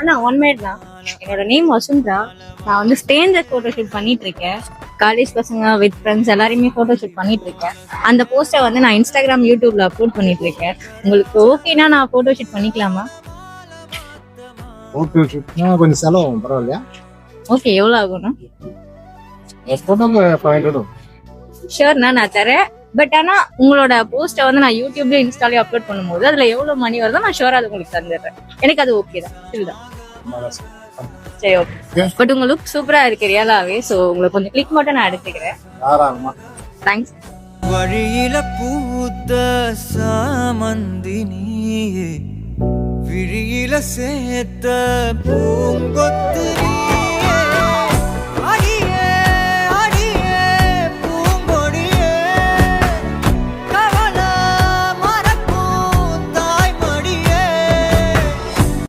ஆனா one minute தான். என்னோட நேம் வசுந்தரா. நான் வந்து ஸ்ட்ரேஞ்சர் போட்டோ ஷூட் பண்ணிட்டு இருக்கேன். காலேஜ் பசங்க வித் ஃப்ரெண்ட்ஸ் எல்லாரையுமே போட்டோ ஷூட் பண்ணிட்டு இருக்கேன். அந்த போஸ்டர் வந்து நான் இன்ஸ்டாகிராம் யூடியூப்ல அப்லோட் பண்ணிட்டு இருக்கேன். உங்களுக்கு ஓகேனா நான் போட்டோ ஷூட் பண்ணிக்கலாமா? போட்டோ ஷூட்னா கொஞ்சம் செலவும் பரவாயில்லையா? ஓகே, எவ்வளவு ஆகும்னா? போட்டோக்கு 500. ஷூர்ண்ணா, நான் தரேன். பட் ஆனா உங்களோட போஸ்டை வந்து நான் யூடியூப்ல இன்ஸ்டாலே அப்லோட் பண்ணும்போது அதுல எவ்வளவு மணி வருதோ நான் ஷூரா அது உங்களுக்கு தந்துடுறேன். எனக்கு அது ஓகே தான். இதுதான் சரி, ஓகே. பட் உங்க லுக் சூப்பரா இருக்கு ரியலாவே. சோ உங்களுக்கு கொஞ்சம் கிளிக் மட்டும் நான் எடுத்துக்கிறேன். தாராளமா. தேங்க்ஸ். வழியில பூத்த சாமந்தினியே, விழியில சேர்த்த பூங்கொத்து